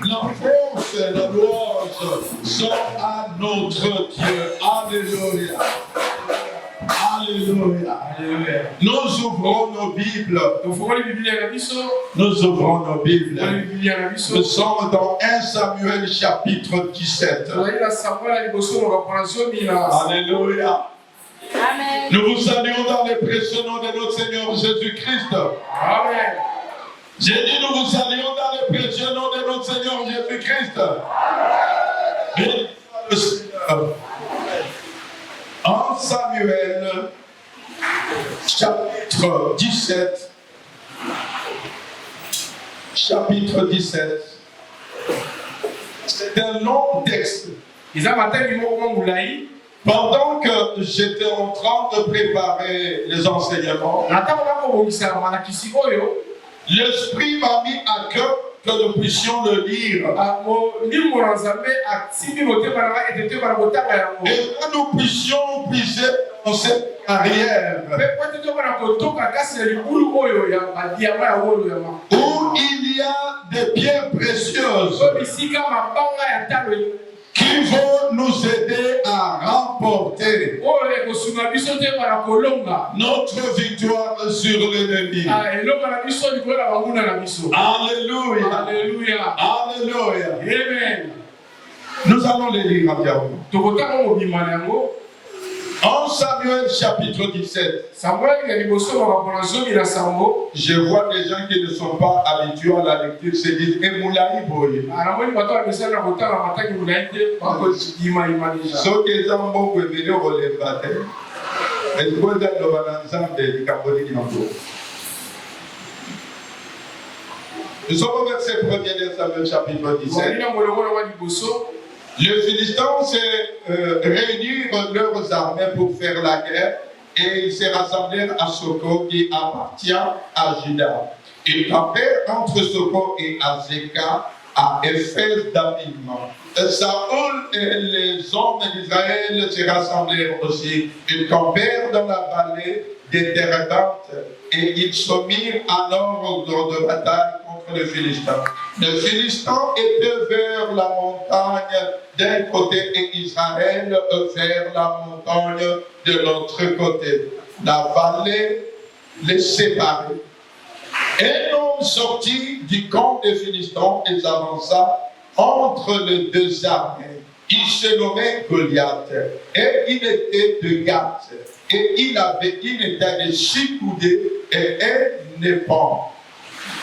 la force et la louange sont à notre Dieu. Alléluia. Alléluia. Alléluia. Nous ouvrons nos Bibles. Nous ouvrons nos Bibles. Nous sommes dans 1 Samuel chapitre 17. Alléluia. Amen. Nous vous saluons dans le précieux nom de notre Seigneur Jésus-Christ. Amen. J'ai dit nous vous saluons dans le précieux nom de notre Seigneur Jésus-Christ. Béni soit le Seigneur. 1 Samuel chapitre 17. Chapitre 17. C'est un long texte. Pendant que j'étais en train de préparer les enseignements, l'Esprit m'a mis à cœur que nous puissions le lire. Et que nous puissions puiser dans cette carrière où il y a des pierres précieuses qui vont nous aider à remporter notre victoire sur l'ennemi. Alléluia. Alléluia. Alléluia. Amen. Nous allons les lire entièrement. 1 Samuel chapitre 17. Je vois des gens qui ne sont pas habitués à la lecture se disent Emoulaï Boye. Ceux qui ont beaucoup aimé le baptême. Et vous avez le ensemble des Catholiques. Nous sommes au verset 1er de Samuel chapitre 17. Les Philistins se réunirent leurs armées pour faire la guerre et ils se rassemblèrent à Soko qui appartient à Juda. Ils campèrent entre Soko et Azeka à Éphèse d'habillement. Saoul et les hommes d'Israël se rassemblèrent aussi. Ils campèrent dans la vallée des Térébentes et ils se mirent en ordre de bataille contre les Philistins. Les Philistins étaient vers la montagne d'un côté et Israël vers la montagne de l'autre côté. La vallée les séparait. Un homme sortit du camp des Philistins et avança entre les deux armées. Il se nommait Goliath et il était de Gath et il avait une état de 6 coudées et un éperon.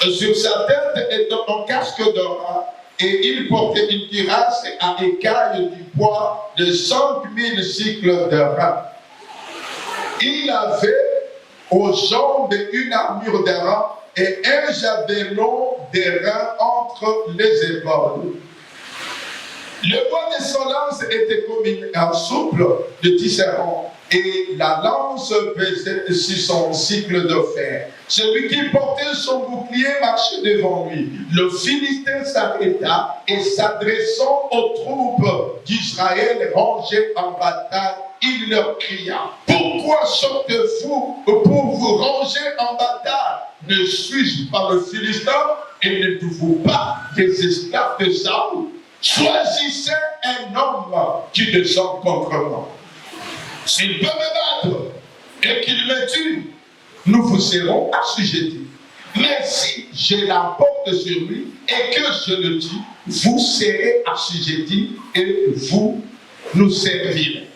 Sur sa tête était un casque d'or et il portait une cuirasse à écailles du poids de 5000 cycles d'or. Il avait aux jambes une armure d'airain et un javelot d'airain entre les épaules. Le bois de son lance était comme un souple de tisserand et la lance pesait 600 cycles de fer. Celui qui portait son bouclier marchait devant lui. Le Philistin s'arrêta et s'adressant aux troupes d'Israël rangées en bataille, il leur cria: pourquoi sortez-vous pour vous ranger en bataille? Ne suis-je pas le Philistin et n'êtes-vous pas des esclaves de Saoul? Choisissez un homme qui descend contre moi. S'il peut me battre et qu'il me tue, nous vous serons assujettis. Mais si je l'emporte sur lui et que je le tue, vous serez assujettis et vous nous servirez.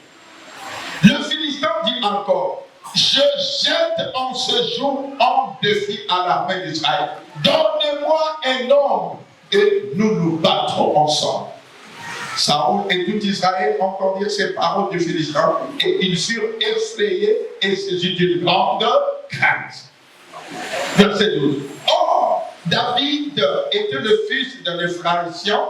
Le Philistin dit encore: je jette en ce jour un défi à l'armée d'Israël. Donnez-moi un homme et nous nous battrons ensemble. Saoul et tout Israël entendirent ces paroles du Philistin et ils furent effrayés et saisis d'une grande crainte. Verset 12. Or, David était le fils d'un Ephraïmien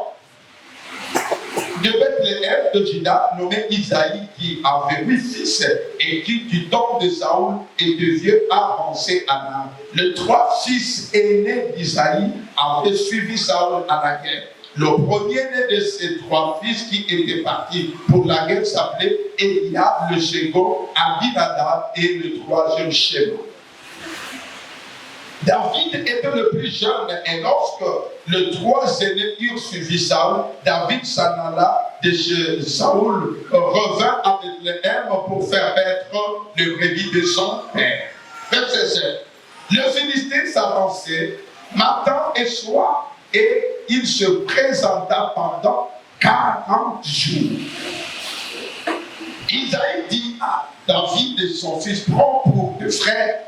de Bethléem de Juda, nommé Isaïe, qui avait 8 fils et qui, du temps de Saoul et de vieux, avançait à l'âme. Les 3 fils aînés d'Isaïe avaient suivi Saoul à la guerre. Le premier-né de ces 3 fils qui étaient partis pour la guerre s'appelait Eliab, le second, Abinadab et le troisième Shema. David était le plus jeune et lorsque les 3 aînés eurent suivi Saül, David s'en alla de chez Saül, revint à Bethléem pour faire paître le brebis de son père. Verset 7. Le Philistin s'avançait matin et soir et il se présenta pendant 40 jours. Isaïe dit à David et son fils, prends pour tes frères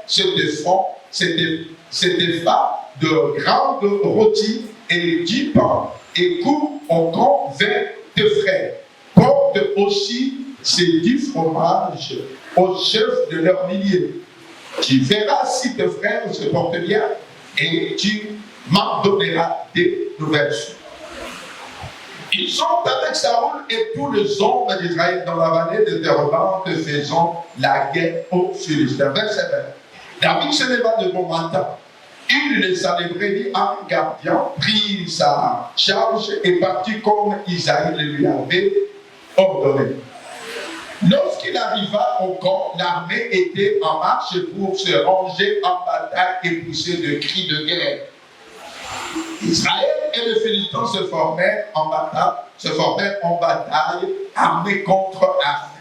c'était pas de grandes rôties et 10 pains et coupe au camp vers tes frères. Porte aussi ces 10 fromages aux chefs de leurs milliers. Tu verras si tes frères se portent bien et tu m'en donneras des nouvelles. Ils sont avec Saül et tous les hommes d'Israël dans la vallée de Térobante faisant la guerre aux Philistins. Verset 20. David se leva de bon matin. Il laissa les brebis à un gardien, prit sa charge et partit comme Isaïe le lui avait ordonné. Lorsqu'il arriva au camp, l'armée était en marche pour se ranger en bataille et pousser de cris de guerre. Israël et les Philistins se formèrent en bataille, armés contre armée.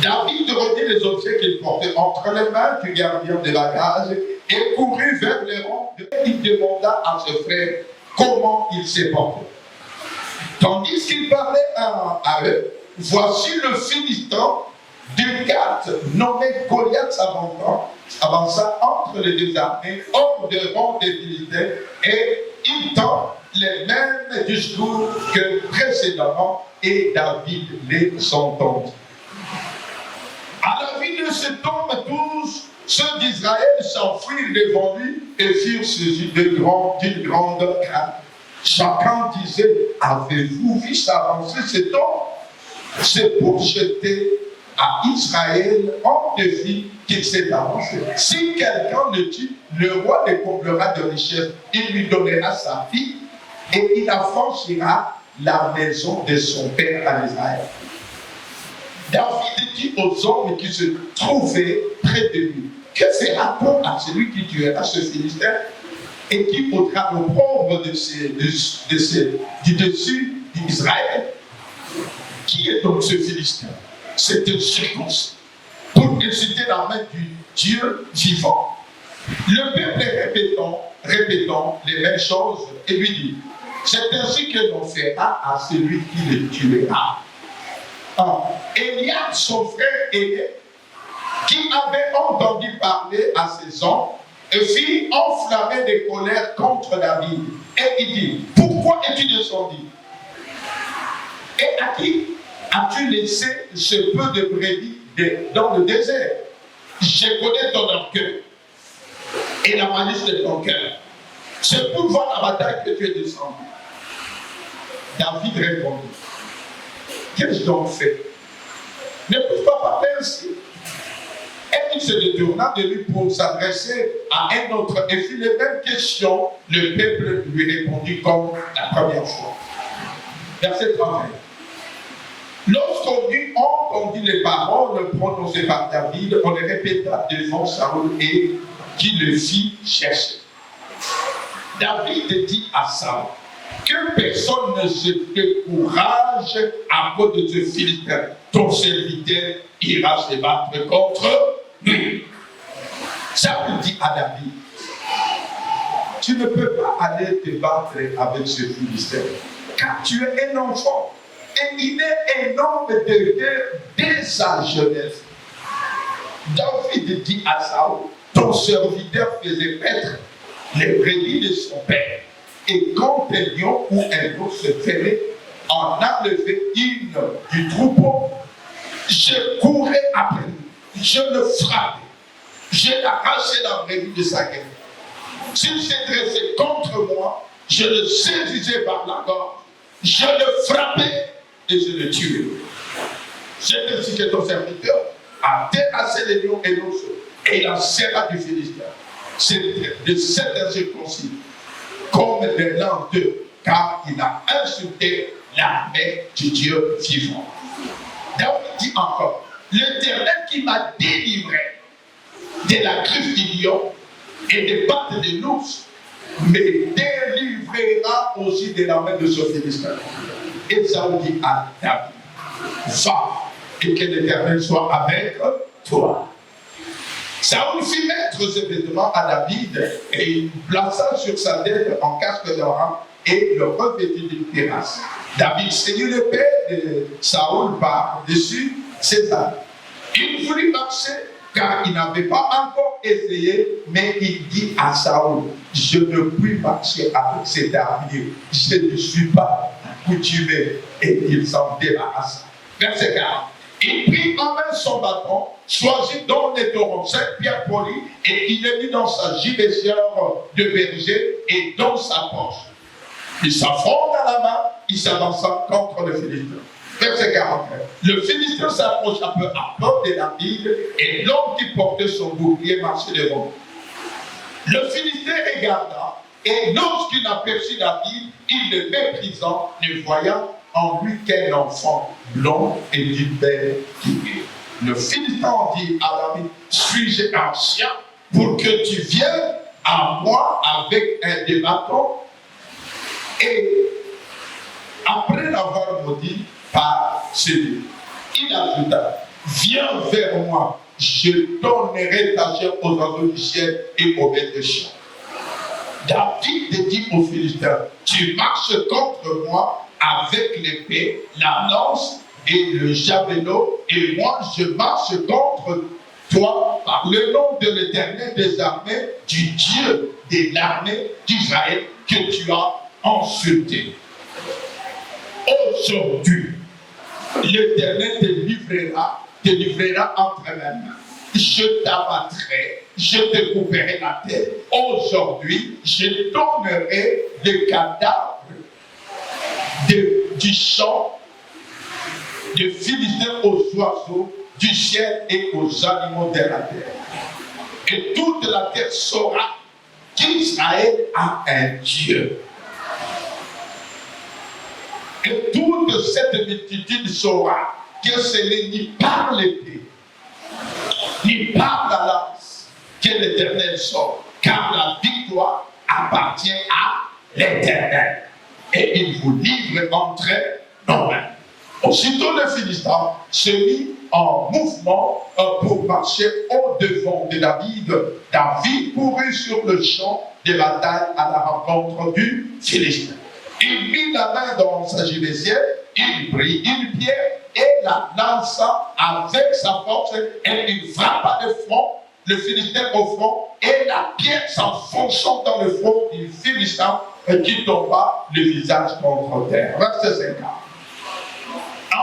David remit les objets qu'il portait entre les mains du gardien des bagages et courut vers les rangs. Il demanda à ses frères comment il s'est porté. Tandis qu'il parlait à eux, voici le Philistin de Gath, nommé Goliath, avança entre les deux armées, hors des rangs des Philistins, et il tint les mêmes discours que précédemment, et David les entendit. À la vue de cet homme, tous ceux d'Israël s'enfuirent devant lui et furent saisis d'une grande crainte. Chacun disait, avez-vous vu s'avancer cet homme? C'est pour jeter à Israël en défi qu'il s'est avancé. Si quelqu'un le tue, le roi le comblera de richesses, il lui donnera sa fille et il affranchira la maison de son père à Israël. David dit aux hommes qui se trouvaient près de lui, que fera-t-on à celui qui tuera ce Philistin et qui ôtera l'opprobre du dessus d'Israël? Qui est donc ce Philistin? C'est une circonstance pour inciter la main du Dieu vivant. Le peuple répétant les mêmes choses et lui dit, c'est ainsi que l'on fera à celui qui le tuera. Eliab, son frère aîné, qui avait entendu parler à ses hommes, fit enflammer de colère contre David. Et il dit, pourquoi es-tu descendu? Et à qui as-tu laissé ce peu de brebis dans le désert? Je connais ton orgueil et la malice de ton cœur. C'est pour voir la bataille que tu es descendu. David répondit, qu'ai-je donc fait? Ne pourquoi pas faire ainsi? Et il se détourna de lui pour s'adresser à un autre et fit les mêmes questions. Le peuple lui répondit comme la première fois. Verset 31. Lorsqu'on eut entendu les paroles prononcées par David, on les répéta devant Saül et qui le fit chercher. David dit à Saül, que personne ne se décourage à cause de ce Philistin. Ton serviteur ira se battre contre lui. Saül dit à David, tu ne peux pas aller te battre avec ce Philistin, car tu es un enfant. Et il est un homme de guerre dès sa jeunesse. David dit à Saül, ton serviteur faisait paître les brebis de son père. Et quand un lion ou un ours se traînait, en enlevait une du troupeau, je courais après lui, je le frappais, j'ai arraché la brebis de sa gueule. S'il s'est dressé contre moi, je le saisissais par la gorge, je le frappais et je le tuais. C'est ainsi que ton serviteur a terrassé les lions et l'ours et il en serra du Philistin. C'est de cette incirconcis comme de l'un d'eux, car il a insulté l'armée du Dieu vivant. David dit encore, l'Éternel qui m'a délivré de la griffe du lion et des pattes de l'ours, mais délivrera aussi de la main de ce Philistin. Et Saoul dit à David, va, et que l'Éternel soit avec toi. Saoul fit mettre ses vêtements à David et il plaça sur sa tête en casque d'or et le revêtit d'une cuirasse. David saignit l'épée de Saoul par-dessus ses armes. Il voulut marcher car il n'avait pas encore essayé, mais il dit à Saoul, je ne puis marcher avec cette armure, je ne suis pas accoutumé, et il s'en débarrassa. Verset 40. Il prit en main son bâton, choisit dans les torrents 5 pierres polies, et il les mit dans sa gibecière de berger et dans sa poche. Il s'affronte à la main, il s'avança contre le Philistin. Verset 49. Le Philistin s'approcha peu à peu de David, et l'homme qui portait son bouclier marchait devant. Le Philistin regarda, et lorsqu'il aperçut David, il le méprisant, ne voyant en lui qu'un enfant blond et d'une belle figure. Le Philistin dit à David, suis-je ancien pour que tu viennes à moi avec un des bâtons? Et après l'avoir maudit par celui, il ajouta, viens vers moi, je donnerai ta chair aux oiseaux du ciel et aux bêtes de champ. David dit aux Philistins, tu marches contre moi avec l'épée, la lance et le javelot, et moi je marche contre toi par le nom de l'Éternel des armées, du Dieu de l'armée d'Israël que tu as insulté. Aujourd'hui, l'Éternel te livrera entre mes mains. Je t'abattrai, je te couperai la tête. Aujourd'hui, je donnerai le cadavre du champ de Philistins aux oiseaux du ciel et aux animaux de la terre. Et toute la terre saura qu'Israël a un Dieu. Et toute cette multitude saura que ce n'est ni par l'épée, ni par la lance que l'Éternel sort, car la victoire appartient à l'Éternel. Et il vous livre entre nos mains. Aussitôt le Philistin se mit en mouvement pour marcher au-devant de David. David courut sur le champ de bataille à la rencontre du Philistin. Il mit la main dans sa gibecière, il prit une pierre et la lança avec sa force et il frappa le front, le Philistin au front, et la pierre s'enfonçant dans le front du Philistin qui tomba le visage contre terre. Verset 50.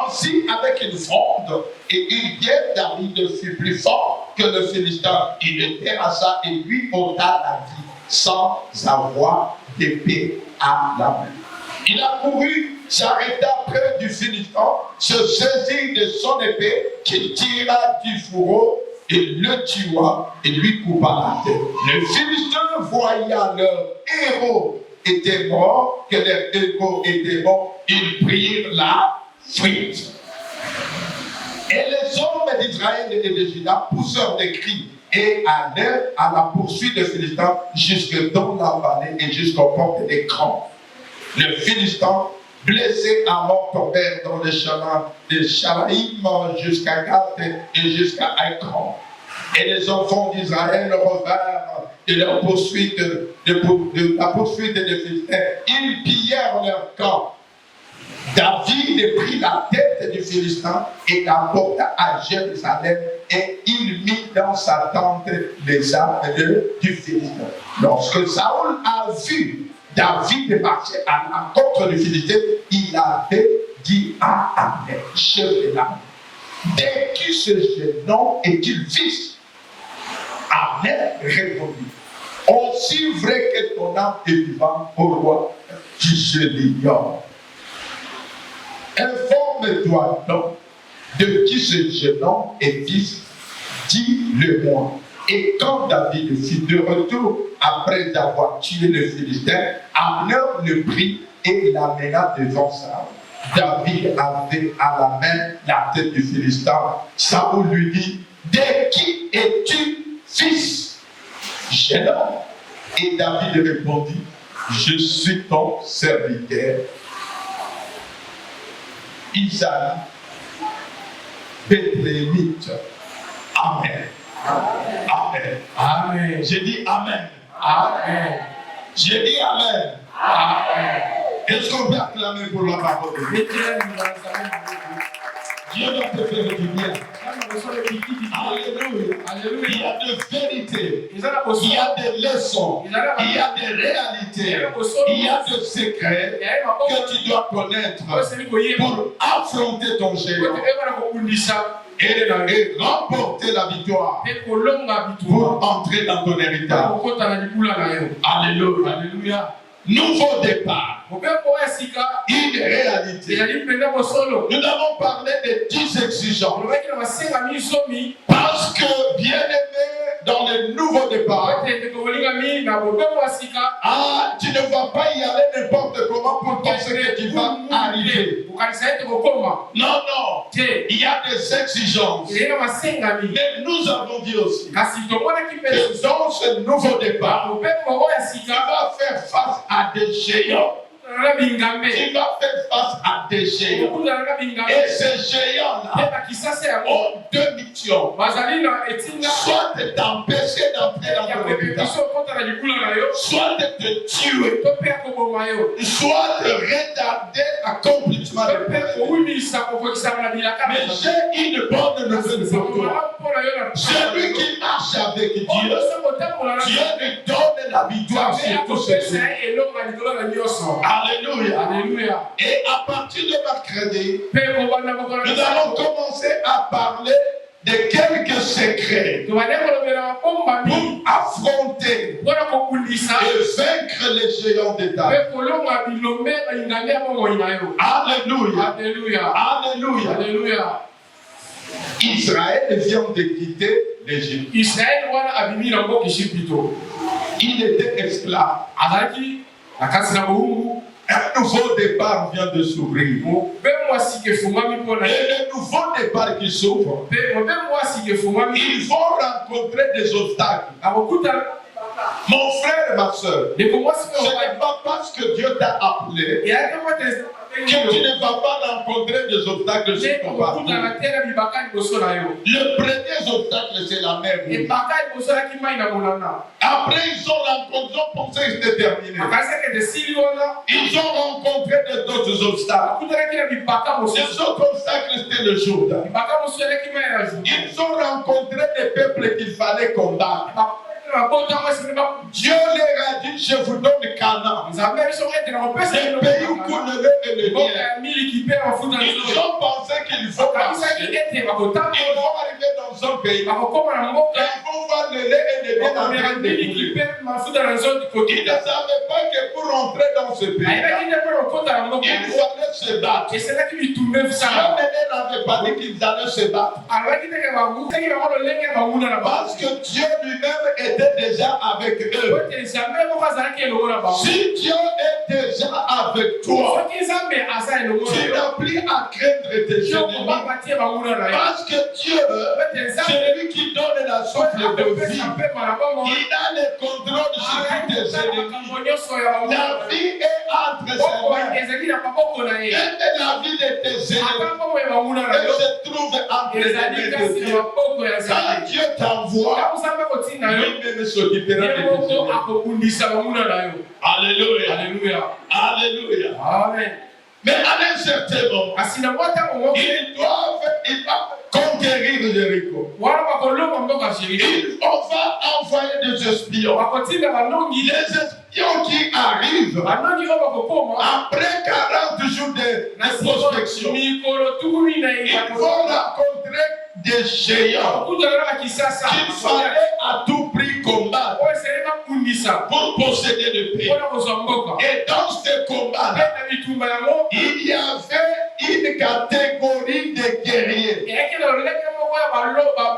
Ainsi, avec une fronde et une pierre, David fut plus fort que le Philistin. Il le terrassa et lui ôta la vie sans avoir d'épée à la main. Il a couru, s'arrêta près du Philistin, se saisit de son épée, qu'il tira du fourreau et le tua et lui coupa la tête. Le Philistin voyant leur héros était mort, que leur héros était mort, ils prirent la fuite. Et les hommes d'Israël et de Juda poussèrent des cris et allèrent à la poursuite des Philistins jusque dans la vallée et jusqu'aux portes des camps. Les Philistins, blessés à mort, tombèrent dans les chemins de Sharaïm jusqu'à Gath et jusqu'à Ekron. Et les enfants d'Israël revinrent de la poursuite des Philistins. Ils pillèrent leur camp. David prit la tête du Philistin et la porta à Jérusalem et il mit dans sa tente les armes du Philistin. Lorsque Saoul a vu David marcher à l'encontre du Philistin, il avait dit à Abner, chef de l'armée, dès qui ce jeune homme est-il fils? Abner répondit, aussi vrai que ton âme est vivante, au roi, je l'ignore. Informe-toi donc de qui ce jeune homme est fils, dis-le-moi. Et quand David fut de retour après avoir tué le Philistin, Abner le prit et l'amena devant Saoul. David avait à la main la tête du Philistin. Saoul lui dit, de qui es-tu fils? gênant. Et David répondit, je suis ton serviteur. Isaïe, Bethléemite. Amen. Amen. Amen. J'ai dit Amen. Amen. J'ai dit Amen. Amen. Est-ce qu'on peut acclamer pour la parole de Dieu? Dieu va te faire du bien. Alléluia. Alléluia. Il y a de vérité. Il y a des leçons. Il y a des réalités. Il y a des secrets que tu dois connaître pour affronter ton géant et remporter la victoire pour entrer dans ton héritage. Alléluia. Alléluia. Nouveau départ. Une réalité. Nous avons parlé de 10 exigences. Parce que, bien aimé, dans le nouveau départ, tu ne vas pas y aller n'importe comment pour penser que tu vas arriver. Non, non. Il y a des exigences. Mais nous avons dit aussi que dans ce nouveau départ, tu vas faire face à des géants. Tu vas faire face à des géants. Et ces géants-là ont deux missions. Soit de t'empêcher d'entrer dans ton héritage, soit de te tuer, soit de retarder l'accomplissement de ton héritage. Mais j'ai une bonne nouvelle pour toi. Celui qui marche avec Dieu, Dieu lui donne la victoire sur tous ses jours. Alléluia. Alléluia. Et à partir de mercredi, nous allons commencer à parler de quelques secrets pour affronter et vaincre les géants d'État. Alléluia. Alléluia. Alléluia. Alléluia. Israël vient de quitter l'Égypte. Il était esclave. Un nouveau départ vient de s'ouvrir. Et le nouveau départ qui s'ouvre, ils vont rencontrer des obstacles. Mon frère, ma soeur, ce n'est pas parce que Dieu t'a appelé que tu ne vas pas rencontrer des obstacles sur ton parcours. Le premier obstacle, c'est la mer. Après, ils ont pensé que c'était terminé. Ils ont rencontré d'autres obstacles. Ces autres obstacles, c'était le Jourdain. Ils ont rencontré des peuples qu'il fallait combattre. Dieu leur a dit, je vous donne Canaan. Le pays où coule le lait et le miel. Ils ont pensé qu'il faut marcher. Ils vont arriver dans un pays. Ils vont voir le lait et le miel en train de couler. Ils ne savaient pas que pour rentrer dans ce pays, il fallait se battre. Dieu n'avait pas dit qu'ils allaient se battre. Parce que Dieu lui-même était déjà avec eux. Si Dieu est déjà avec toi, tu n'as plus à craindre tes ennemis. Parce que Dieu, c'est lui qui donne la souffle de vie. Il a le contrôle sur tous tes ennemis. La vie est entre ses mains. Et la vie de tes ennemis, elle se trouve entre les mains de Dieu. Quand Dieu t'envoie, lui-même s'occupera de tes ennemis. Alléluia. Alléluia. Alléluia. Amen. Mais à un certain moment, ils doivent conquérir Jéricho. On va envoyer des espions. Les espions qui arrivent après 40 jours de prospection, ils vont rencontrer des géants qu'il fallait à tout prix combattre pour posséder le pays. Et dans ce combat, il y avait une catégorie de guerriers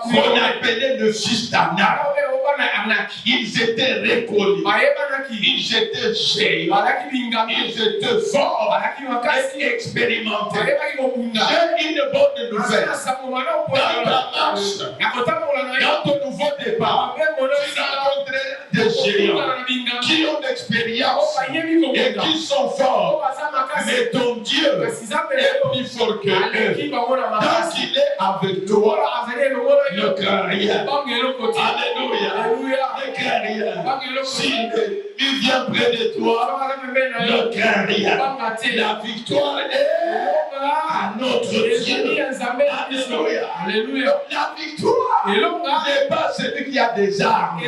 qu'on appelait le fils d'Anak. Ils étaient récollés, ils étaient géants, ils étaient forts et expérimentés. J'ai une bonne nouvelle. Dans ta marche, dans ton nouveau départ, tu rencontreras géants, qui ont l'expérience et qui sont forts. Mais ton Dieu est plus fort que eux. Tant qu'il est avec toi, ne crains rien. Alléluia. Ne crains rien. S'il vient près de toi, ne crains rien. La victoire est à notre Dieu. Alléluia. La victoire n'est pas celui qui a des armes.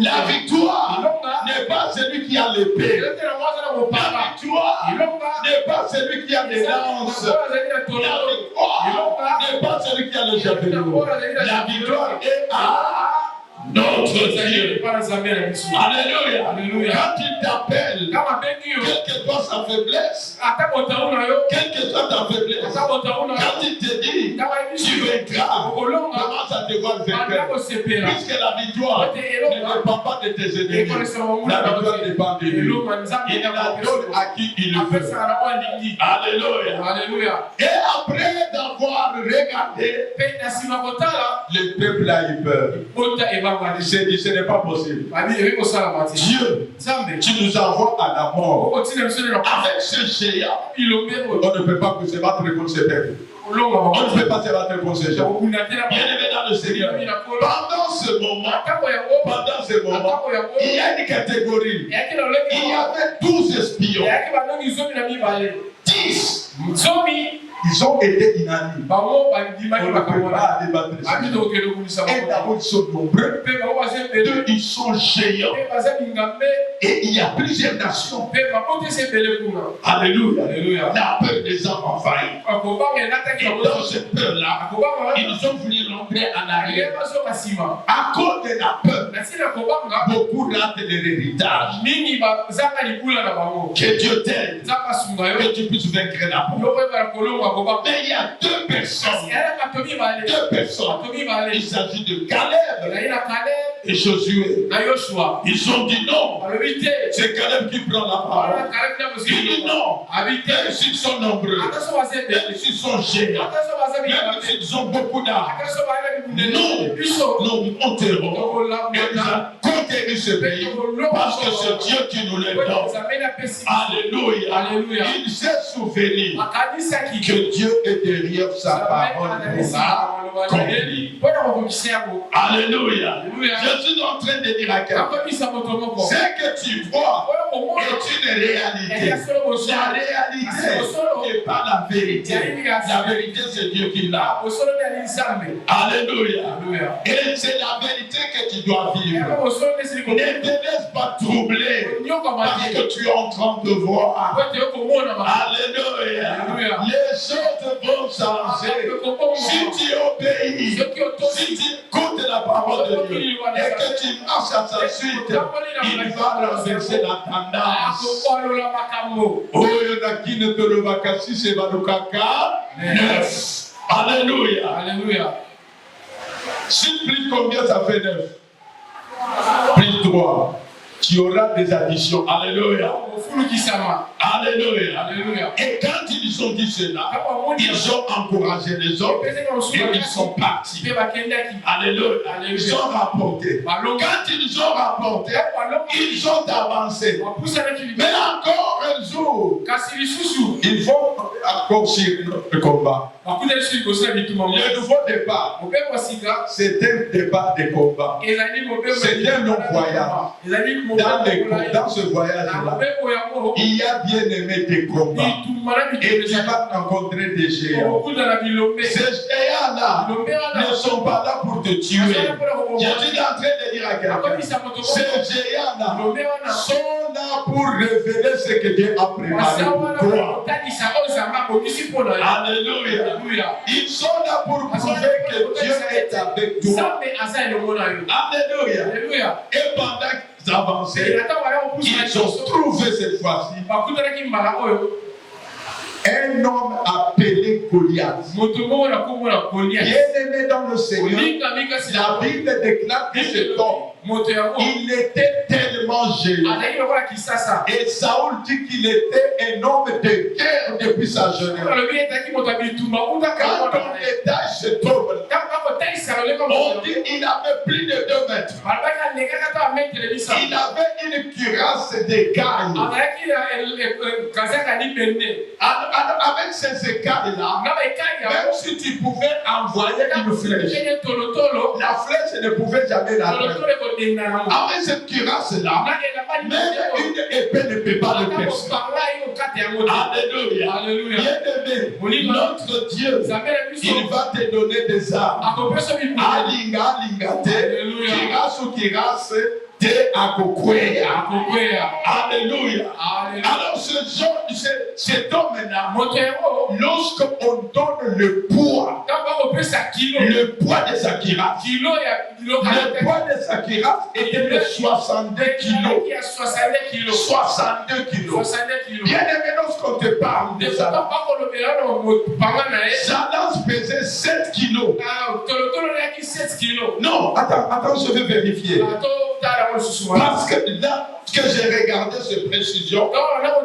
La victoire n'est pas celui qui a l'épée. La victoire n'est pas celui qui a des lances. La victoire n'est pas celui qui a le javelot. La victoire est à notre Dieu. Alléluia. Quand il t'appelle, quelle que soit sa faiblesse, quelle que soit ta faiblesse, quand il te dit, tu vaincras, commence à te voir vainqueur. Puisque la victoire ne dépend pas de tes ennemis. La victoire dépend de lui. Il la donne à qui il veut. Alléluia. Et après d'avoir regardé, le peuple a eu peur. Ce n'est pas possible. Dieu, tu nous envoies à la mort. Avec ce géant, on ne peut pas se battre contre ce peuple. On ne peut pas se battre contre ces gens. Bien aimé dans le Seigneur. Pendant ce moment, il y a une catégorie. Il y avait 12 espions. 10. Ils ont été inanimés. On ne peut pas aller battre ces gens. Et d'abord, ils sont nombreux. Deux, ils sont géants. Et il y a plusieurs nations. Alléluia. La peur des hommes envahit. Et dans cette peur-là, ils ont voulu rentrer en arrière. À cause de la peur, beaucoup ratent l'héritage. Que Dieu t'aide, que tu puisses vaincre la peur. Mais il y a deux personnes. Il s'agit de Caleb et Josué. Ils ont dit non. C'est Caleb qui prend la parole. Il dit non. Même s'ils sont nombreux, même s'ils sont géants, même s'ils ont beaucoup d'armes, nous monterons et nous allons conquérir ce pays parce que c'est Dieu qui nous le donne. Alléluia. Il s'est souvenu que Dieu est derrière sa parole pour l'accomplir. Alléluia. Je suis en train de dire à quelqu'un, ce que tu vois est une réalité. La réalité n'est pas la vérité. La vérité, c'est Dieu qui l'a. Alléluia. Et c'est la vérité que tu dois vivre. Ne te laisse pas troubler parce que tu es en train de voir. Alléluia. Les choses vont changer. Si tu obéis, si tu écoutes la parole de Dieu et que tu marches à sa suite, il va renverser la tendance. Alléluia. Si plus combien ça fait 9? Plus 3. Tu auras des additions. Alléluia. Alléluia. Et quand ils ont dit cela, ils ont encouragé les autres et ils sont partis. Alléluia. Ils ont rapporté. Quand ils ont rapporté, ils ont avancé. Mais encore un jour, il faut accomplir le combat. Le nouveau départ, c'est un départ de combat. C'est un long voyage. Dans ce voyage-là, il y a bien aimé des combats. Et tu vas rencontrer des géants. Ces géants-là ne sont pas là pour te tuer. Je suis en train de dire à quelqu'un, ces géants-là sont là pour révéler ce que Dieu a préparé pour toi. Alléluia. Ils sont là pour prouver que Dieu est avec toi. Alléluia. Et pendant qu'ils avançaient, ils ont trouvé cette fois-ci un homme appelé Goliath. Bien aimé dans le Seigneur, la Bible déclare que cet homme, il était tellement géant. Et Saoul dit qu'il était un homme de guerre depuis sa jeunesse. Quand on détache cet homme, On dit qu'il avait plus de 2 mètres. Il avait une cuirasse d'écailles. Avec ces écailles-là, même si tu pouvais envoyer une flèche, la flèche ne pouvait jamais l'atteindre. Avec cette cuirasse-là, même une épée ne peut pas le percer. Alléluia. Bien-aimé, notre Dieu, il va te donner des armes. Alinga, Kiras, te akokweya. Alléluia. Alors cet homme-là, lorsqu'on donne le poids de sa cuirasse, le poids de sa cuirasse était de 62 kilos. 62 kilos. Bien aimé, lorsqu'on te parle de sa lance pesait 7 kilos. Non, attends, je vais vérifier. Parce que là que j'ai regardé ces précisions,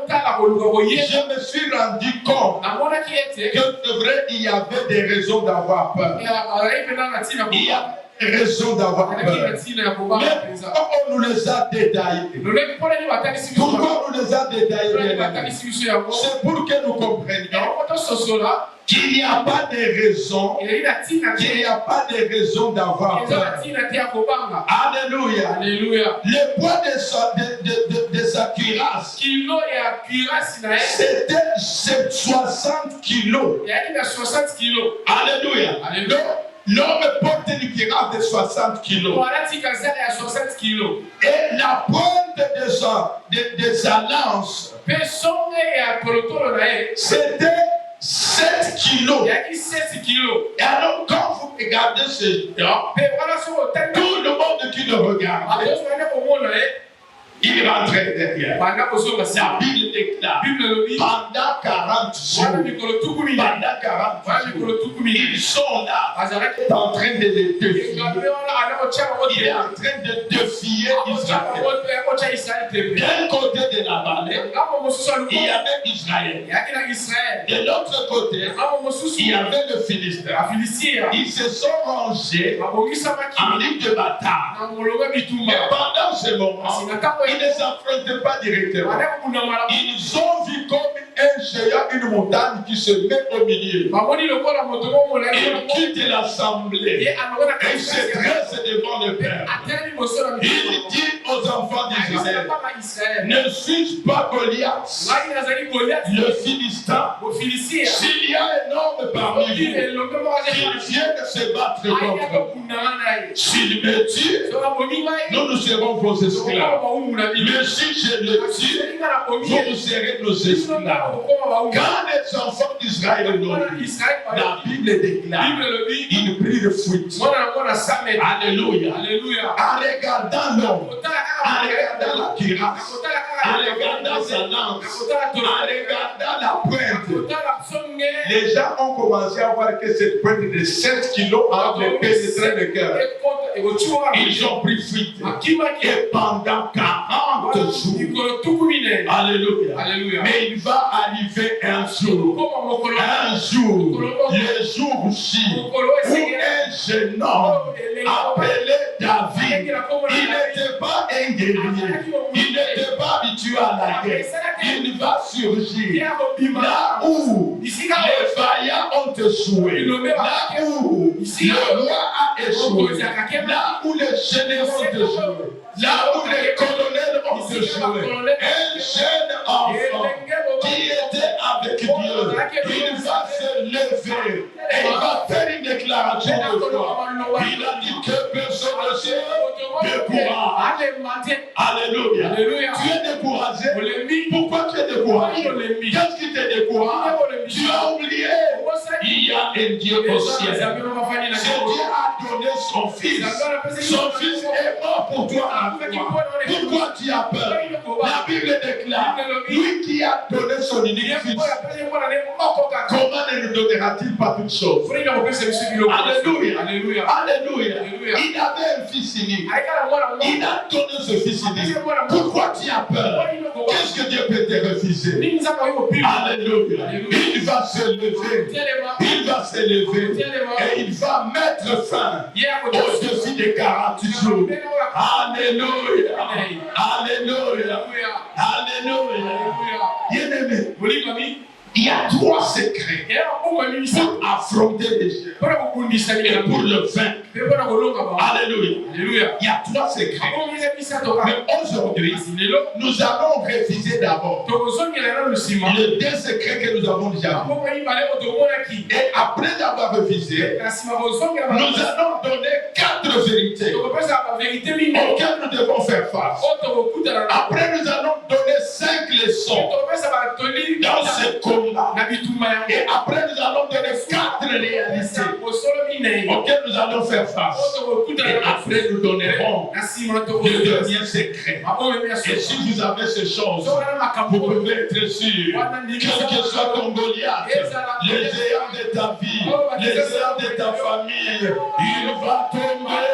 je me suis rendu compte que de vrai, il y avait des raisons d'avoir peur. Il y a des raisons d'avoir peur. Mais pourquoi on nous les a détaillés? Pourquoi on nous les a détaillés? C'est pour que nous comprenions qu'il n'y a pas de raison, d'avoir peur. Alléluia. Le poids de sa cuirasse, c'était 60 kilos. Alléluia. L'homme porte une cuirasse de 60 kilos. Et la pointe de sa lance, c'était 7 kilos. Et alors, quand vous regardez ce temps, tout le monde qui le regarde, il rentrait derrière. La Bible déclare pendant 40 jours, ils sont là, en train de les défier. Il est en train de défier Israël. D'un côté de la vallée, il y avait Israël. De l'autre côté, il y avait le Philistin. Ils se sont rangés en ligne de bataille. Mais pendant ce moment, ils ne s'affrontent pas directement. Ils ont vu comme un géant, une montagne qui se met au milieu. Ils quittent l'assemblée et se dressent devant le Père. Il dit aux enfants d'Israël, ne suis-je pas Goliath, le Philistin? S'il y a un homme parmi vous, qu'il vienne se battre contre vous. S'il me tue, nous serons vos esclaves. Mais si je le tue, vous serez nos esclaves. Quand les enfants d'Israël l'ont vu, la Bible déclare, ils prirent de fuite. Alléluia. En regardant l'homme, en regardant la cuirasse, en regardant sa lance, en regardant la pointe, les gens ont commencé à voir que cette pointe de 7 kilos a pénétré le cœur. Ils ont pris fuite. Et pendant 40 jours, alléluia. Mais il va arriver un jour, le jour-ci, où un jeune homme appelé David, il n'était pas un guerrier, il n'était pas habitué à la guerre. Il va surgir là où les vaillants ont échoué, là où le roi a échoué, là où les généraux ont échoué, là où les colonels ont échoué. Un jeune enfant qui était avec Dieu, il va se lever et il va faire une déclaration de foi. Il a dit que personne ne sait décourage. Alléluia. Tu es découragé. Pourquoi tu es découragé? Qu'est-ce qui te décourage? Tu as oublié. Il y a un Dieu au ciel. Ce Dieu a donné son fils. Son fils est mort pour toi. Pourquoi tu as peur? La Bible déclare, lui qui a donné son unique fils, comment ne nous donnera-t-il pas toutes choses? Alléluia. Il avait un fils unique. Il a donné ce fils unique. Pourquoi tu as peur? Qu'est-ce que Dieu peut te refaire? refuser. Alléluia. Il va se lever. Il va se lever. Et il va mettre fin au-dessus des 40 jours. Alléluia. Alléluia. Alléluia. Bien-aimé, il y a 3 secrets pour affronter les géants et pour le vaincre. Alléluia. Il y a 3 secrets. Mais aujourd'hui, nous allons réviser d'abord les 2 secrets que nous avons déjà vus. Et après avoir révisé, nous allons donner 4 vérités auxquelles nous devons faire face. Après, nous allons donner 5 leçons dans ce combat. Et après, nous allons donner 4 réalités auxquelles nous allons faire face. Et après, nous donnerons le dernier secret. Et si vous avez ces choses, vous pouvez être sûr, quel que soit ton Goliath, les géants de ta vie, les géants de ta famille, il va tomber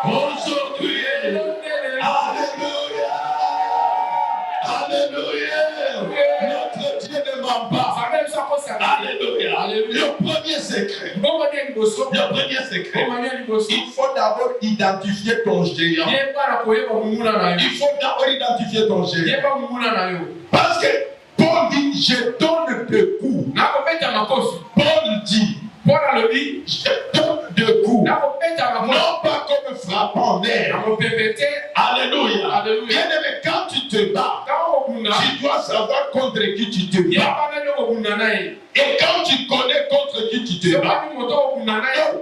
aujourd'hui. Alléluia. Alléluia. Notre Dieu ne ment pas. Alléluia. Le premier secret. Il faut d'abord identifier ton géant. Il faut d'abord identifier ton géant. Parce que Paul dit, je donne de coups. Paul dit, je donne de coups. Non pas comme frappant d'air. Alléluia. Bien-aimé, quand tu te bats, tu dois savoir contre qui tu te bats. Et quand tu connais contre qui tu te bats,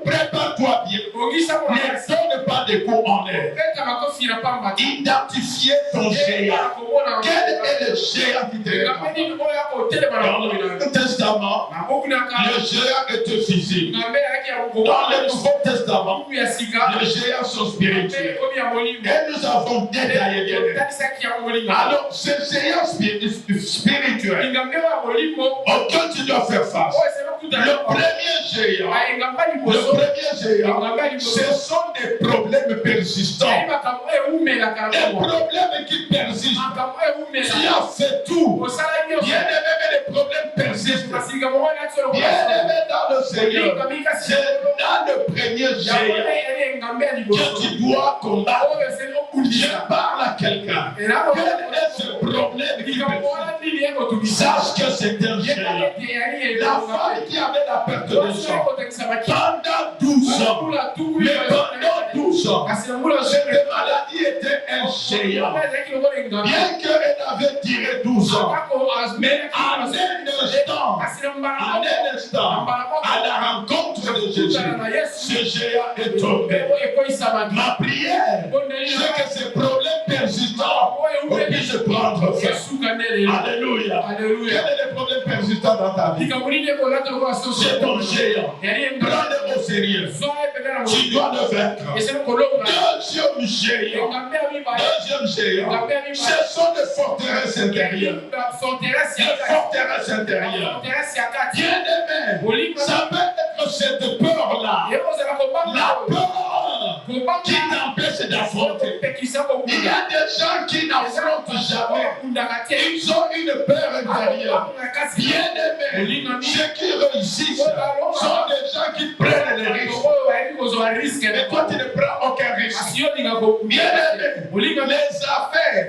prépare-toi bien. Ne donne pas de coups en l'air. Identifier ton géant. Quel est le géant qui te regarde? Dans le Testament, le géant était physique. Dans le Nouveau Testament, les géants sont spirituels. Et nous avons détaillé bien. Alors, ce géant spirituel auquel tu dois faire face. Le premier géant, ce sont des problèmes persistants. Des problèmes qui persistent. Tu as fait tout. Bien aimé, les problèmes persistent. Bien aimé dans le Seigneur, c'est dans le premier géant que tu dois combattre. Je parle à quelqu'un. Quel est ce problème qui persiste? Sache que c'est un géant. La femme qui avait la perte de sang pendant 12 ans, mais pendant 12 ans, cette maladie était un géant. Bien qu'elle avait tiré 12 ans, mais en un instant, à la rencontre de Jésus, ce géant est tombé. Ma prière, c'est que ces problèmes persistants puissent prendre fin. Alléluia. Quel est le problème persistant dans ta vie? C'est ton géant. Prends-le au sérieux. Tu dois le vaincre. Deuxième géant. Ce sont des forteresses intérieures. Les forteresses intérieures. Bien aimé, ça peut être cette peur-là. La peur qui t'empêche d'affronter. Il y a des gens qui n'affrontent jamais. Ils ont une peur intérieure. Bien aimé, ceux qui réussissent sont des gens qui prennent les risques. Mais toi, tu ne prends aucun risque. Bien aimé, les affaires,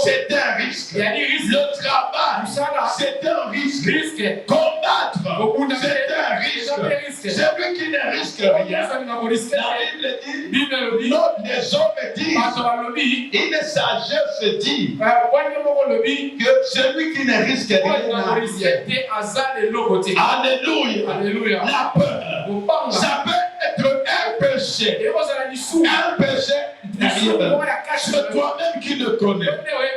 c'est un risque. Le travail, c'est un risque. Combattre, c'est un risque. Celui qui ne risque rien, la Bible dit, les hommes disent, une sagesse dit que celui qui ne risque rien. Alléluia. La peur, ça peut être un péché. Un péché derrière. C'est toi-même qui le connais.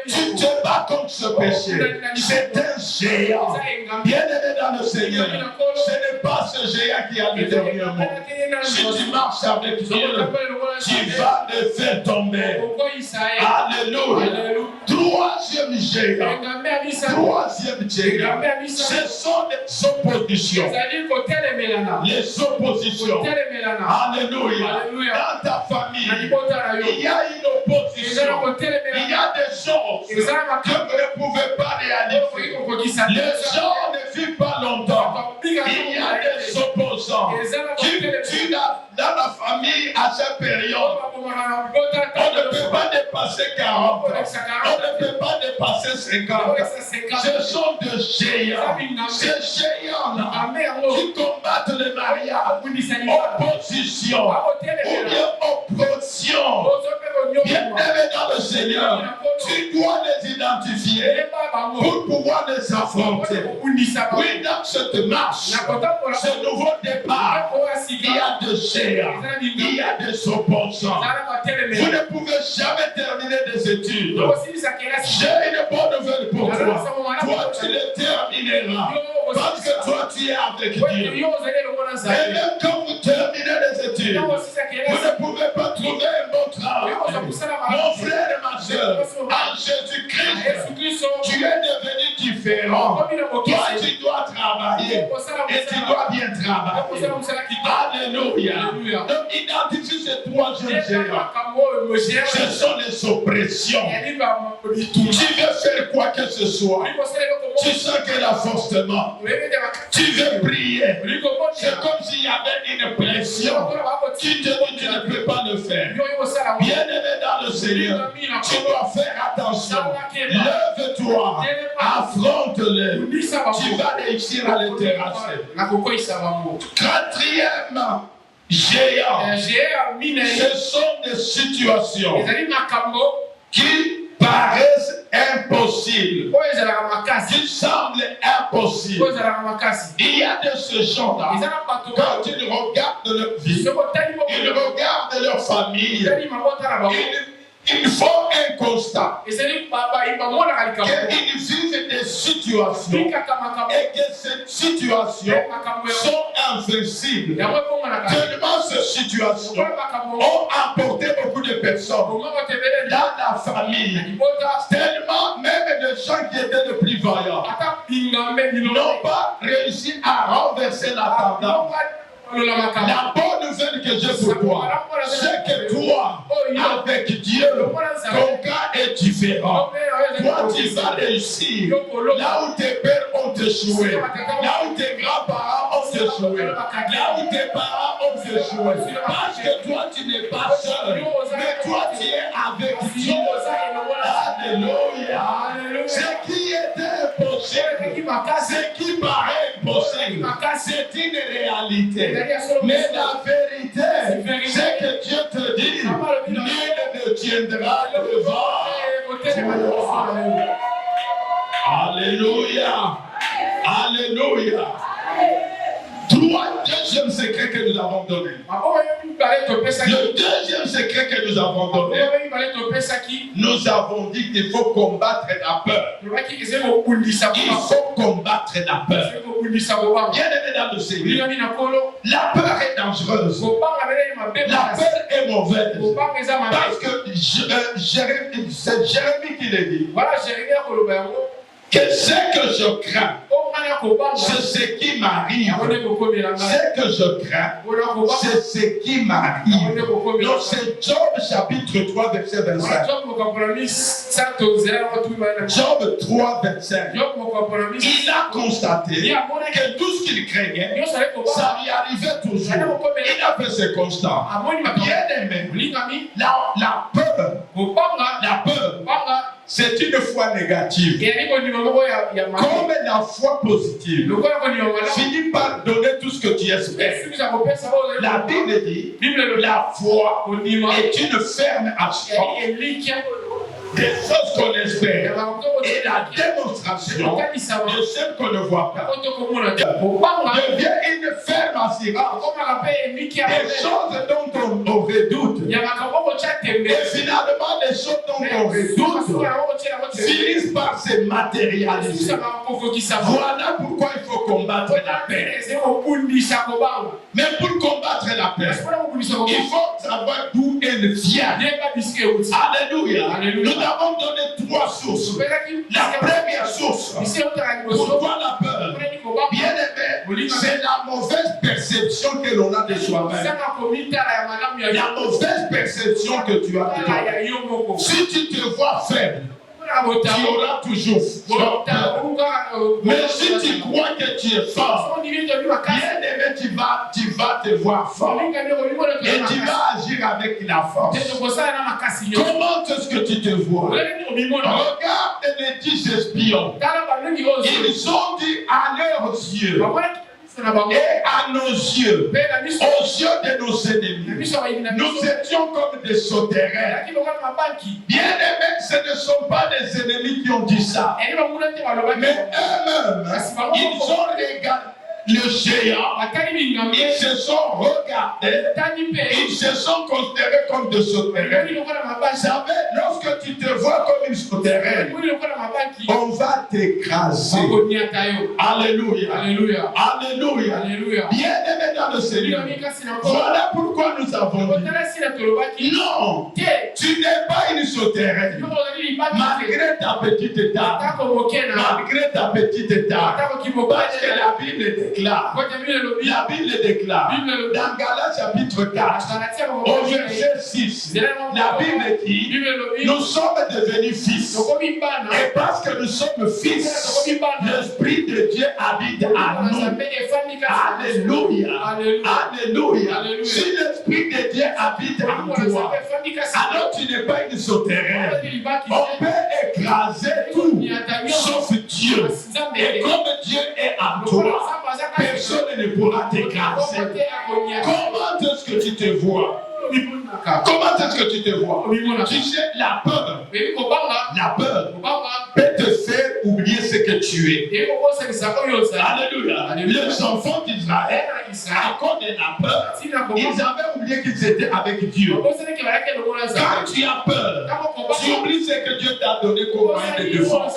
Tu te bats contre ce péché. C'est un géant. Bien aimé dans le Seigneur, ce n'est pas ce géant qui a déterminé. Si tu marches avec Dieu, tu vas le faire tomber. Alléluia. 3 Troisième géant. Troisième géant. Ce sont les oppositions. Les oppositions. Alléluia. Dans ta famille, il y a une opposition. Il y a des choses que vous ne pouvez pas réaliser. Les gens ne vivent pas longtemps. Il y a des opposants qui tuent dans la famille à cette période. On ne peut pas dépasser 40 ans. On ne peut pas dépasser 50 ans. Ce sont des géants. Ces géants-là qui combattent le mariage. Opposition. Ou bien oppression. Bien-aimé dans le Seigneur, tu dois les identifier pour pouvoir les affronter. Oui, dans cette marche, ce nouveau départ, il y a des géants, il y a des opposants. Vous ne pouvez jamais terminer des études. J'ai une bonne nouvelle pour toi. Toi, tu les termineras. Parce que toi, tu es avec Dieu. Et même quand vous terminez les études, vous ne pouvez pas trouver un bon travail. Mon frère et ma soeur, en Jésus-Christ, tu es devenu différent. Toi, tu dois travailler et tu dois bien travailler. Alléluia. Donc, identifie ces trois jeunes géants. Ce sont les oppressions. Tu veux faire quoi que ce soit. Tu sens que la force te manque. Tu veux prier. C'est comme s'il y avait une pression. Tu te dis tu ne peux pas le faire. Bien-aimé dans le Seigneur, tu dois faire attention. Lève-toi, affronte-le. Tu vas réussir à les terrasser. Quatrième géant, ce sont des situations qui paraissent impossibles, qui semblent impossibles. Il y a de ce genre-là, quand ils regardent leur vie, ils regardent leur famille, ils font un constat qu'ils vivent des situations et que ces situations sont invincibles. Tellement ces situations ont emporté beaucoup de personnes dans la famille. Tellement même les gens qui étaient les plus vaillants n'ont pas réussi à renverser la tendance. La bonne nouvelle que j'ai pour toi, c'est que toi, avec Dieu, ton cas est différent. Toi, tu vas réussir. Là où tes pères ont échoué, là où tes grands-parents ont échoué, là où tes parents ont échoué. Parce que toi, tu n'es pas seul, mais toi, tu es avec Dieu. Alléluia. Ce qui était impossible, ce qui paraît impossible, c'est une réalité. Mais la vérité, c'est que Dieu te dit, nul ne tiendra devant. Alléluia. Alléluia. Deuxième secret que nous avons donné. Le deuxième secret que nous avons donné, nous avons dit qu'il faut combattre la peur. Il faut combattre la peur. Bien aimé dans le Seigneur, la peur est dangereuse. La peur est mauvaise. Parce que c'est Jérémie qui le dit. Que ce que je crains, c'est ce qui m'arrive. Ce que je crains, c'est ce qui m'arrive. Donc c'est Job chapitre 3 verset 25. Job 3 25. Il a constaté que tout ce qu'il craignait, ça lui arrivait toujours. Il a fait ce constat. Bien aimé, la peur, c'est une foi négative. Comme la foi positive finit par donner tout ce que tu espères. La Bible dit, la foi est une ferme assurance des choses qu'on espère et la démonstration de ce qu'on ne voit pas. Devient une ferme assurance des choses dont on redoute. Et finalement, les choses dont on redoute finissent par se matérialiser. Voilà pourquoi il faut combattre la paix. Mais pour combattre la paix, il faut savoir d'où elle vient. Alléluia. Alléluia. Nous avons donné 3 sources. La première source, pourquoi la peur? Bien aimé, c'est la mauvaise perception que l'on a de soi-même. La mauvaise perception que tu as de toi. Si tu te vois faible, tu auras toujours peur. Mais si tu crois que tu es fort, bien aimé, tu vas te voir fort. Et tu vas agir avec la force. Comment est-ce que tu te vois? Regarde les 10 espions. Ils ont dit à leurs yeux et à nos yeux, aux yeux de nos ennemis, nous étions comme des sauterelles. Bien aimés, ce ne sont pas des ennemis qui ont dit ça, mais eux-mêmes, ils ont regardé le géant, ils se sont regardés, ils se sont considérés comme des sauterelles. Vous savez, lorsque tu te vois comme une sauterelle, on va t'écraser. Alléluia. Alléluia. Alléluia. Alléluia. Bien aimé dans le Seigneur. Voilà pourquoi nous avons dit non, tu n'es pas une sauterelle. Malgré ta petite taille, malgré ta petite taille, parce que la Bible déclare, dans Galates chapitre 4, au verset 6, la Bible dit, nous sommes devenus fils. Et parce que nous sommes fils, l'Esprit de Dieu habite à nous. Alléluia. Alléluia. Si l'Esprit de Dieu habite en toi, alors tu n'es pas une sauterelle. On peut écraser tout, sauf Dieu. Et comme Dieu est en toi, personne ne pourra t'écraser. Comment est-ce que tu te vois? Comment est-ce que tu te vois? Tu sais, la peur peut te faire oublier ce que tu es. Alléluia. Les enfants d'Israël, à cause de la peur, ils avaient oublié qu'ils étaient avec Dieu. Quand tu as peur, tu oublies ce que Dieu t'a donné comme moyen de défense.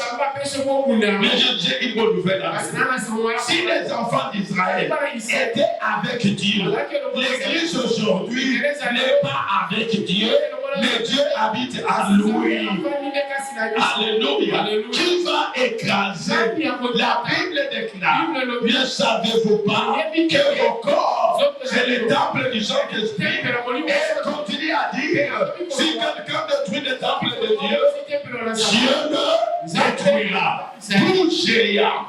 Mais j'ai une bonne nouvelle à vous. Si les enfants d'Israël étaient avec Dieu, l'Église aujourd'hui n'est pas avec Dieu, mais Dieu habite à lui. Alléluia. Qui va écraser? La Bible déclare, ne savez-vous pas que vos corps, c'est le temple du Saint-Esprit? Et continue à dire, si quelqu'un détruit le temple de Dieu, Dieu ne détruira. Tout géant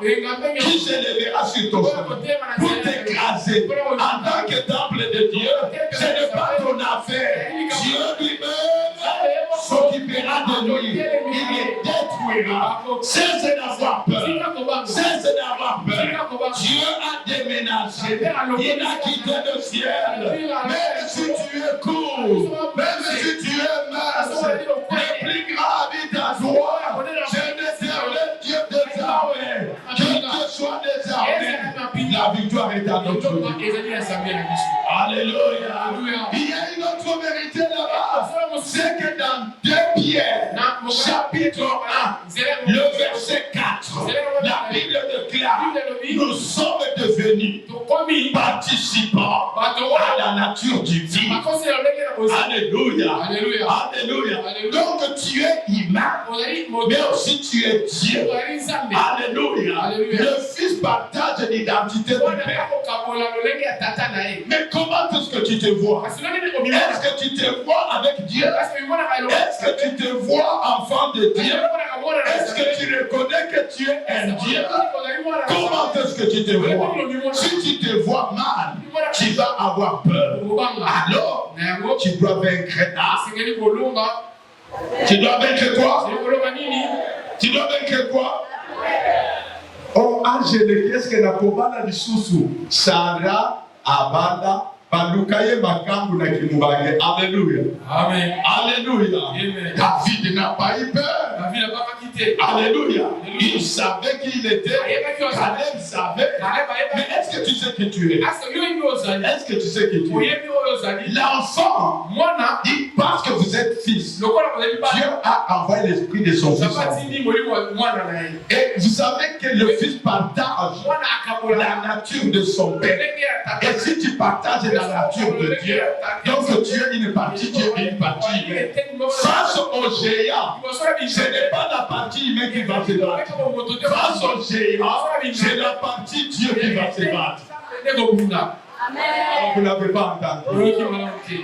qui se lèvera sur ton chemin pour t'écraser en tant que temple de Dieu, ce n'est pas ton affaire. Dieu lui-même s'occupera de lui. Il les détruira. Cesse d'avoir peur. Cesse d'avoir peur. Dieu a déménagé. Il a quitté le ciel. Même si tu es court, même si tu es mince, le plus grand habite à toi. C'est l'éternel Dieu des armées. Que Dieu soit des armées. La victoire est à notre vie. Alléluia. Il y a une autre vérité là-bas. C'est que dans 2 Pierre, chapitre 1, le verset 4, la Bible déclare, nous sommes devenus participants à la nature divine. Alléluia. Alléluia. Donc tu es humain, mais aussi tu es Dieu. Alléluia. Le Fils partage l'identité du Père. Mais comment est-ce que tu te vois? Est-ce que tu te vois avec Dieu? Est-ce que tu te vois enfant de Dieu? Est-ce que tu reconnais que tu es un Dieu? Comment est-ce que tu te vois? Si tu te vois mal, tu vas avoir peur. Alors, tu dois vaincre. Tu dois vaincre quoi? Tu dois vaincre quoi? Oh, Angèle, qu'est-ce que la kobala lisusu? Sarah, Abanda, Balukaye Makambu na Kimubage. Alléluia. Amen. Alléluia. Amen. David n'a pas eu peur. David n'a pas quitté. Alléluia. Il savait qui il était. Caleb savait. Mais est-ce que tu sais qui tu es? Est-ce que tu sais qui tu es? L'enfant, il pense que vous êtes fils. Dieu a envoyé l'esprit de son fils. Et vous savez que le fils partage la nature de son père. Et si tu partages la nature de Dieu, donc tu es une partie Dieu et une partie humaine. Face au géant, ce n'est pas la partie humaine qui va se battre. Face au géant, c'est la partie Dieu qui va se battre. Vous n'avez pas entendu.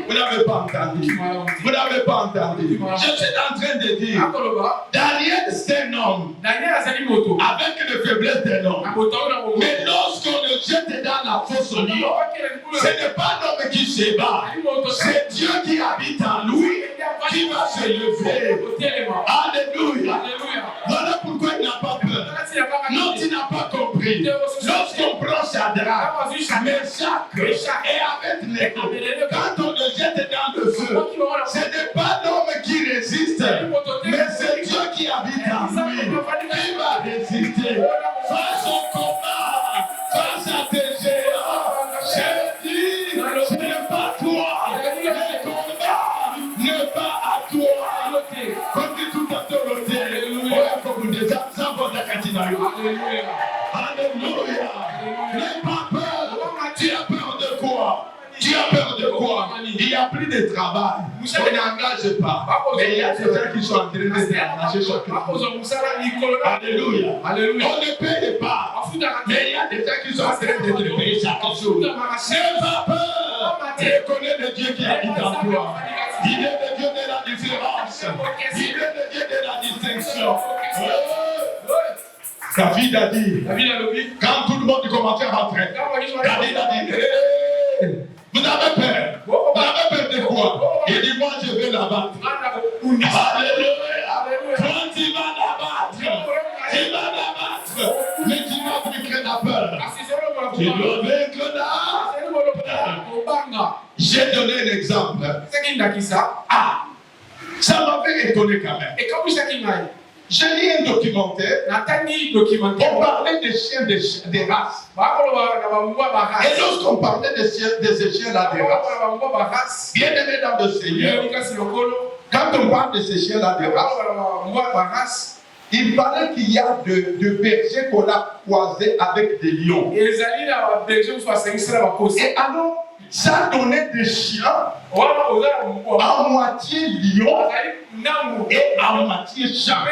Vous n'avez pas entendu. Vous n'avez pas entendu. Je suis en train de dire, Daniel c'est un homme avec les faiblesses d'un homme. Mais lorsqu'on le jette dans la fosse au lion, ce n'est pas l'homme qui se bat. C'est Dieu qui habite en lui qui va se lever. Alléluia. Voilà pourquoi il n'a pas peur. Non, tu n'as pas compris. Lorsqu'on prend Shadrach, Meshach et Abednego, quand on le jette dans le feu, ce n'est pas l'homme qui résiste, mais c'est Dieu qui habite en lui qui va résister face au combat, face à tes géants. Je dis, ce n'est pas toi, le combat n'est pas à toi. Comme dit tout à l'autorité, alléluia. N'aie pas peur. Tu as peur de quoi? Tu as peur de quoi? Il n'y a plus de travail. On n'engage pas. Mais il y a des gens qui sont en train de s'engager chacun. Alléluia. On ne paye pas. Mais il y a des gens qui sont en train de te payer chaque jour. N'aie pas peur. Tu connais le Dieu qui habite en toi. Il est le Dieu de la différence. Il est le Dieu de la distinction. David a dit, quand tout le monde commençait à rentrer, David a dit, vous avez peur. Vous avez peur de quoi? Il dit, moi je vais l'abattre. Alléluia. Toi tu vas l'abattre. Tu vas l'abattre. Mais tu vas vaincre la peur. Tu dois vaincre la peur. J'ai donné un exemple. Ah, ça m'avait étonné quand même. J'ai lu un documentaire. On parlait des chiens des races. Et lorsqu'on parlait des chiens là des races, bien aimé dans le Seigneur, quand on parle de ces chiens là des races, il paraît qu'il y a de bergers qu'on a croisés avec des lions. Et alors, ça donnait des chiens à moitié lion et à moitié chat.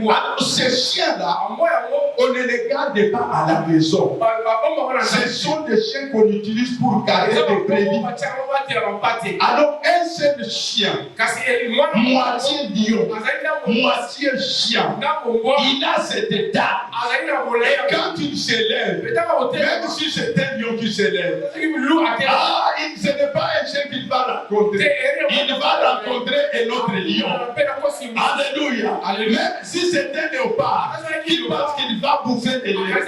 Alors, ces chiens-là, on ne les garde pas à la maison. Ce sont des chiens qu'on utilise pour garder des brebis. Alors, un seul chien, moitié lion, moitié chien, il a cet état. Et quand il s'élève, même si c'est un lion qui s'élève, ce n'est pas un chien qu'il va rencontrer. Il va rencontrer un autre lion. Alléluia. Même si c'est un léopard, il pense qu'il va bouffer des lions.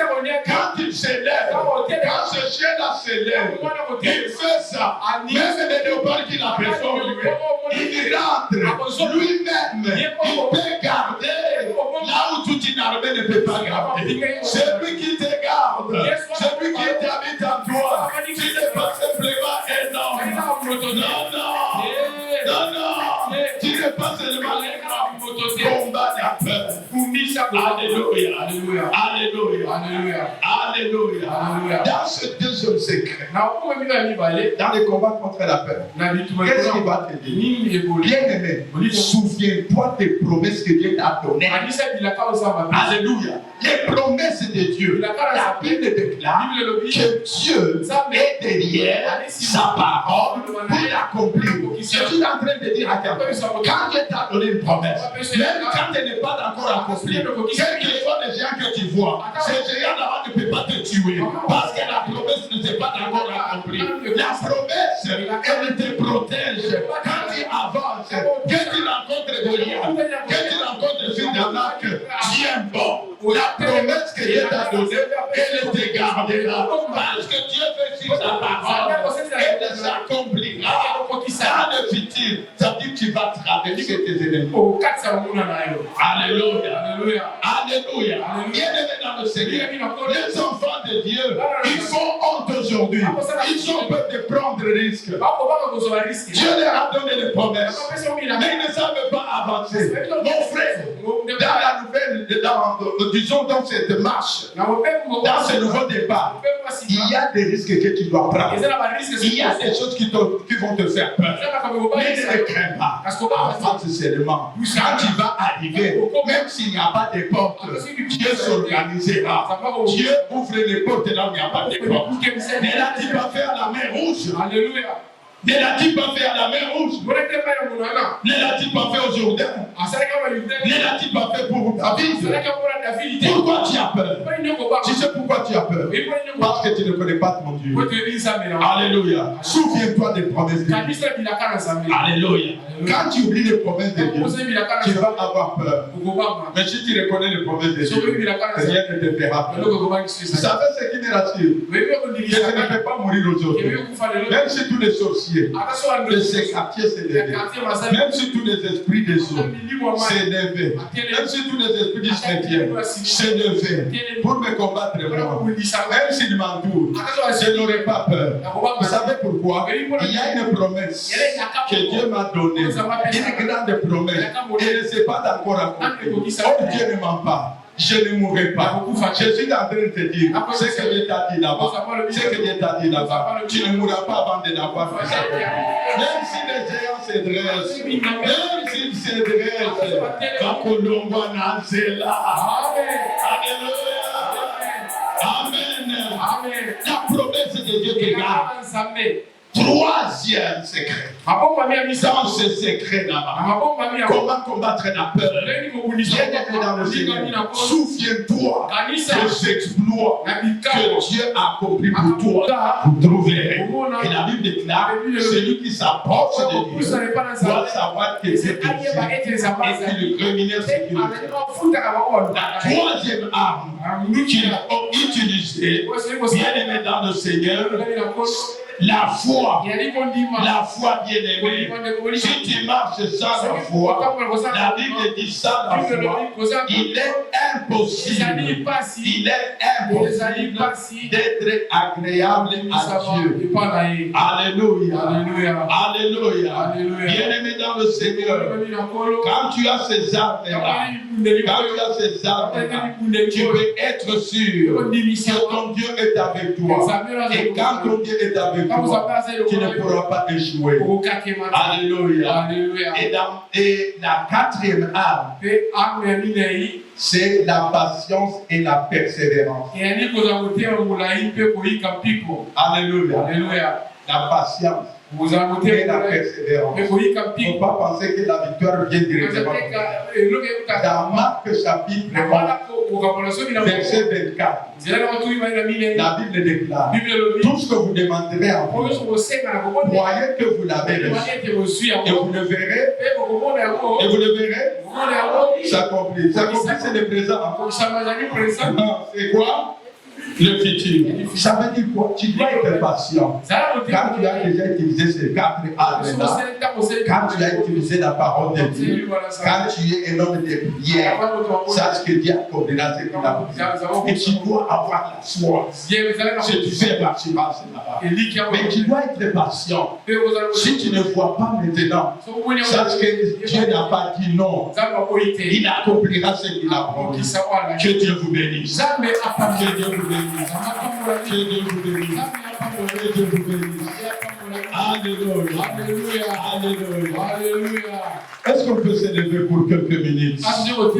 Quand il s'élève, quand ce chien-là s'élève, il fait ça. Même les léopards qui l'aperçoivent, il rentre lui-même. Il peut garder là où toute une armée ne peut pas garder. C'est lui qui te garde. C'est lui qui t'habite en toi. Tu n'es pas simplement un homme. Non. Tu n'es pas seulement un homme. Combat la peur. Alléluia. Dans ce deuxième secret, dans les combats contre la peur, qu'est-ce qu'il va te dire? Bien aimé, souviens-toi des promesses que Dieu t'a données. Alléluia. Les promesses de Dieu. La Bible déclare que Dieu est derrière sa parole pour l'accomplir. Je suis en train de dire à quelqu'un, quand Dieu t'a donné une promesse, même quand elle n'est pas encore accomplie, quels que soient les géants que tu vois, ces géants là ne peuvent pas te tuer parce que la promesse ne s'est pas encore accomplie. La promesse, elle te protège quand tu avances, que tu rencontres Goliath, que tu rencontres Zidanac, tiens bon. La promesse que Dieu t'a donnée, elle te gardera parce que Dieu fait sur sa parole, elle s'accomplira. Dans le futur, ça dit tu vas traverser tes ennemis. Alléluia. Alléluia. Bien-aimés dans le Seigneur, les enfants de Dieu, ils font honte aujourd'hui. Ils ont peur de prendre des risques. Dieu leur a donné des promesses, mais ils ne savent pas avancer. Mon frère, dans la nouvelle, disons dans cette marche, dans ce nouveau départ, il y a des risques que tu dois prendre. Il y a des choses qui vont te faire peur. Mais ne crains pas. Avance seulement. Quand tu vas arriver, même s'il n'y a pas de portes, Dieu s'organisera. Dieu ouvre les portes là où il n'y a pas de portes. Ne l'a-t-il pas fait à la mer Rouge? Alléluia. Ne l'a-t-il pas fait à la mer Rouge? Ne l'a-t-il pas fait au Jourdain? Ne l'a-t-il pas fait pour David? Pourquoi tu as peur? Tu sais pourquoi tu as peur? Parce que tu ne connais pas ton Dieu. Alléluia. Souviens-toi des promesses de Dieu. Alléluia. Quand tu oublies les promesses de Dieu, tu vas avoir peur. Mais si tu reconnais les promesses de Dieu, rien ne te fera peur. Vous savez ce qui me rassure? Que je ne peux pas mourir aujourd'hui. Même si tous les sorciers de ces quartiers s'élevaient, même si tous les esprits des eaux s'élevaient, même si tous les esprits du chrétien s'élevaient pour me combattre moi, même s'ils m'entourent, je n'aurai pas peur. Vous savez pourquoi? Il y a une promesse que Dieu m'a donnée, une grande promesse, et ne s'est pas encore accomplie. Oh, Dieu ne ment pas. Je ne mourrai pas. Je suis en train de te dire ce que Dieu t'a dit là-bas. Ce que Dieu t'a dit là-bas. Tu ne mourras pas avant de l'avoir fait. Même si les géants se dressent, même s'ils se dressent, Amen. La promesse de Dieu te garde. Troisième secret. Dans ce secret là-bas, comment combattre la peur? Bien-aimé dans le Seigneur, souviens-toi des exploits que Dieu a accomplis pour toi. Vous trouverez. Et la Bible déclare, celui qui s'approche de Dieu doit savoir que Dieu existe et qu'il le criminel sécurité. La troisième arme qu'il a utilisée, bien-aimé dans le Seigneur, la foi bien-aimée. Si tu marches sans la foi, la Bible dit sans la foi, il est impossible d'être agréable à Dieu. Alléluia. Bien-aimé dans le Seigneur, quand tu as ces armes-là, tu peux être sûr que ton Dieu est avec toi. Et quand ton Dieu est avec toi, tu ne pourras pas échouer. Alléluia. Et la quatrième arme, c'est la patience et la persévérance. Alléluia. La patience et la persévérance. Il ne faut pas penser que la victoire vient directement. Dans Marc chapitre 1, verset 24, la Bible déclare, tout ce que vous demanderez en prière, croyez que vous l'avez reçu. Et vous le verrez. Et vous le verrez. S'accomplir. S'accomplir, c'est le présent. C'est quoi? Le futur. Ça veut dire quoi? Tu dois être patient. Quand tu as déjà utilisé ces quatre armes-là, quand tu as utilisé la parole de Dieu, quand tu es un homme de prière, sache que Dieu accordera ce qu'il a voulu. Et tu dois avoir la foi. Si tu fais marcher là-bas. Mais tu dois être patient. Si tu ne vois pas maintenant, sache que Dieu n'a pas dit non. Il accomplira ce qu'il a promis. Que Dieu vous bénisse. Que Dieu vous bénisse. Que Dieu vous bénisse. Que Dieu vous bénisse. Alléluia. Est-ce qu'on peut se lever pour quelques minutes?